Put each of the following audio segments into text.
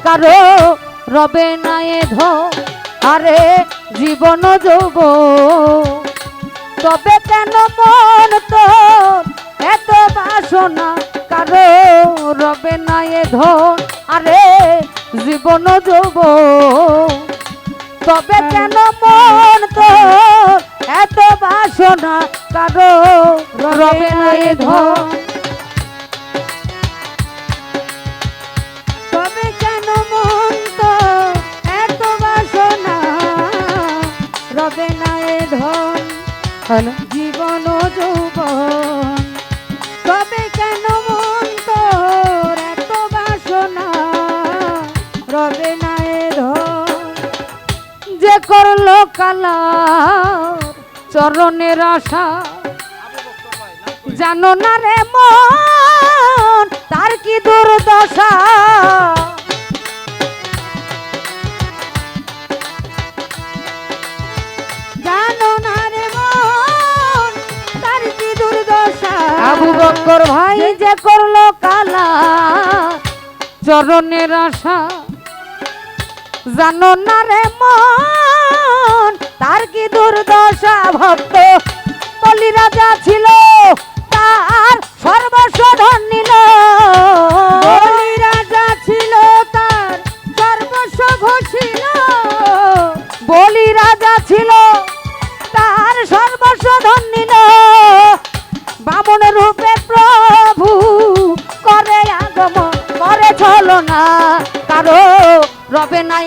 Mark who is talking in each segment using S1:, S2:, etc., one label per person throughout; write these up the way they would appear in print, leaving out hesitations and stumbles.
S1: কারো রবে না এ ধন আরে জীবন যৌবন তবে কেন মন তোর এত বাসনা কারো রবে না এ ধন আরে জীবন যৌবন তবে কেন মন তোর এত বাসনা কারো রবে না এ ধন তবে কেন মন তোর এত বাসনা রবে না এ ধন জীবন যৌবন তবে কেন মন তোর এত বাসনা রবে না এ ধন যে করলো কালা চরণের আশা জানো না রে মন তার কি দুর্দশা জানো না রে মন তার কি দুর্দশা আবু বকর ভাই যে করলো কালা চরণের আশা জানো না রে মন তার কি দুর্দশা ভক্ত বলি রাজা ছিল তার সর্বস্ব ধন নিল বলি রাজা ছিল তার সর্বস্ব ঘোষিল বলি রাজা ছিল তার সর্বস্ব ধন নিল বামন রূপে প্রভু করে আগমন করে চলো না কারো রবে না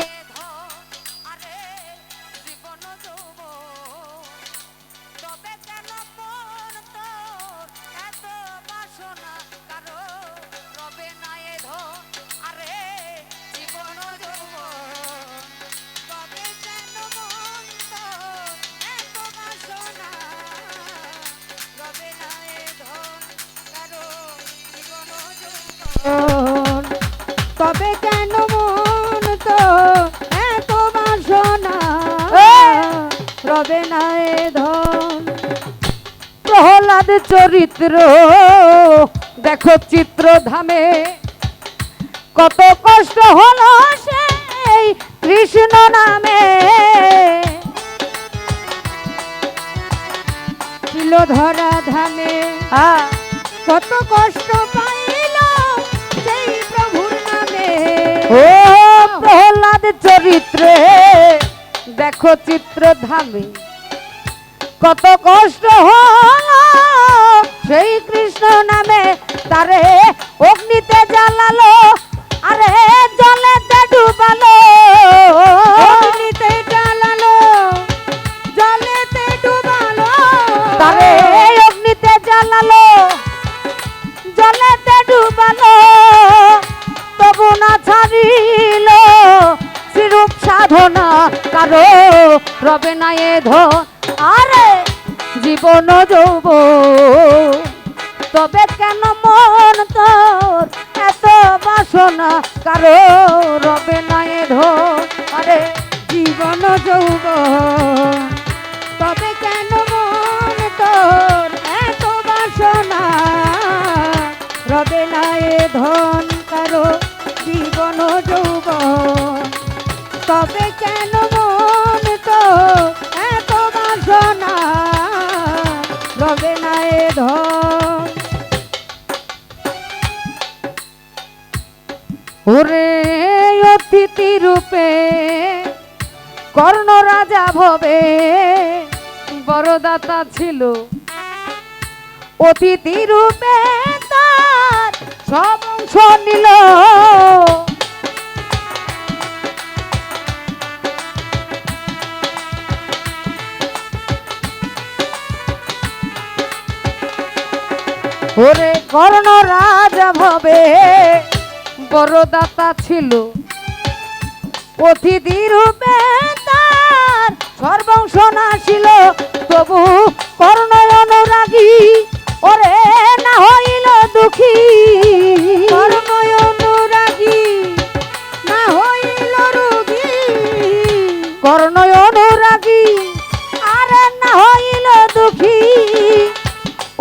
S1: তবে কেন মন তো এত বাসনা রবে না এ ধন প্রহ্লাদ চরিত্র দেখো চিত্র ধামে কত কষ্ট হলো সেই কৃষ্ণ নামে ছিল ধরা ধামে কত কষ্ট পাইল সেই প্রভুর নামে ও প্রহ্লাদ চরিত্রে দেখো চিত্র ধামে কত কষ্ট হলো সেই কৃষ্ণ নামে তারে অগ্নিতে জ্বালালো আরে জলেতে ডুবালো অগ্নিতে জ্বালালো জলেতে ডুবালো তারে অগ্নিতে জ্বালালো জলেতে ডুবালো তবু না ছাড়িল শ্রীরূপ সাধনা কারো রবে না এ ধন আরে জীবন যৌবন তবে কেন মন তোর এত বাসনা কারো রবে না এ ধন আরে জীবন যৌবন তবে কেন মন তোর এত বাসনা রবে না এ ধন কারো জীবন যৌবন তবে কেন মন তোর এত বাসনা রবে না এ ধন ওরে অতিথি রূপে কর্ণ রাজা ভবে বড়দাতা ছিল অতিথি রূপে তার সব অংশ নিল ওরে কর্ণ রাজা ভবে বড়দাতা ছিল অতিথি রূপে তার সর্বংশ নাছিল তবু কর্ণ অনুরাগী ওরে না হইল দুঃখী কর্ণ অনুরাগী না হইল রোগী কর্ণ অনুরাগী আরে না হইল দুঃখী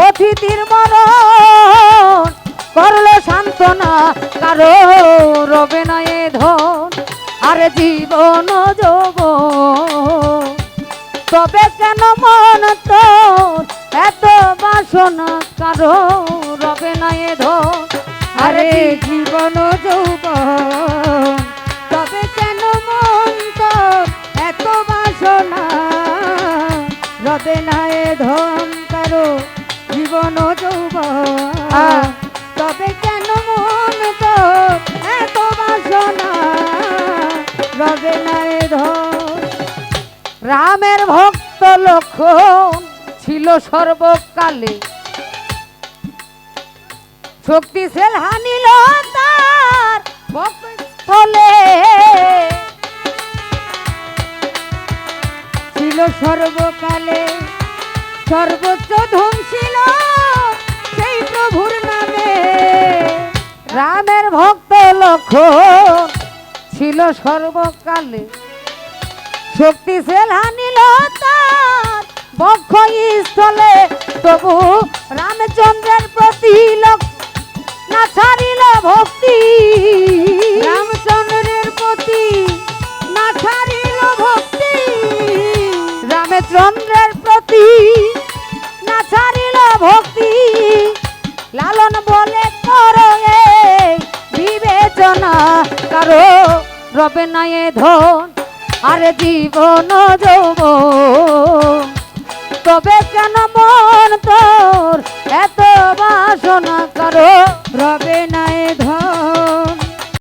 S1: অতিথির মরণ করলো সান্ত্বনা কারো রবে না এ ধন আরে জীবন যৌবন তবে কেন মন তোর এত বাসনা কারো রবে না এ ধন
S2: আরে জীবন যৌবন
S1: তবে কেন মন তোর এত বাসনা
S2: রবে না এ ধন কারো জীবন যৌবন
S1: তবে কেন মন তোর এত বাসনা
S2: রবে না এ ধন।
S1: রামের ভক্ত লক্ষণ ছিল সর্বকালে শক্তিশাল হানিল তার বক্ষস্থলে
S2: ছিল সর্বকালে
S1: সর্বোচ্চ ধন ছিল সেই প্রভুর নামে রামের ভক্ত লক্ষণ ছিল সর্বকালে শক্তিশাল হানিল তার বক্ষস্থলে তবু রামচন্দ্রের প্রতি না ছাড়িল ভক্তি
S2: রামচন্দ্রের প্রতি
S1: না ছাড়িল ভক্তি রামচন্দ্রের প্রতি না ছাড়িল ভক্তি লালন বলে করো এই বিবেচনা কারো রবে না এ ধন আরে জীবন যৌবন তবে কেন মন তোর এত বাসনা কারো
S2: রবে না এ ধন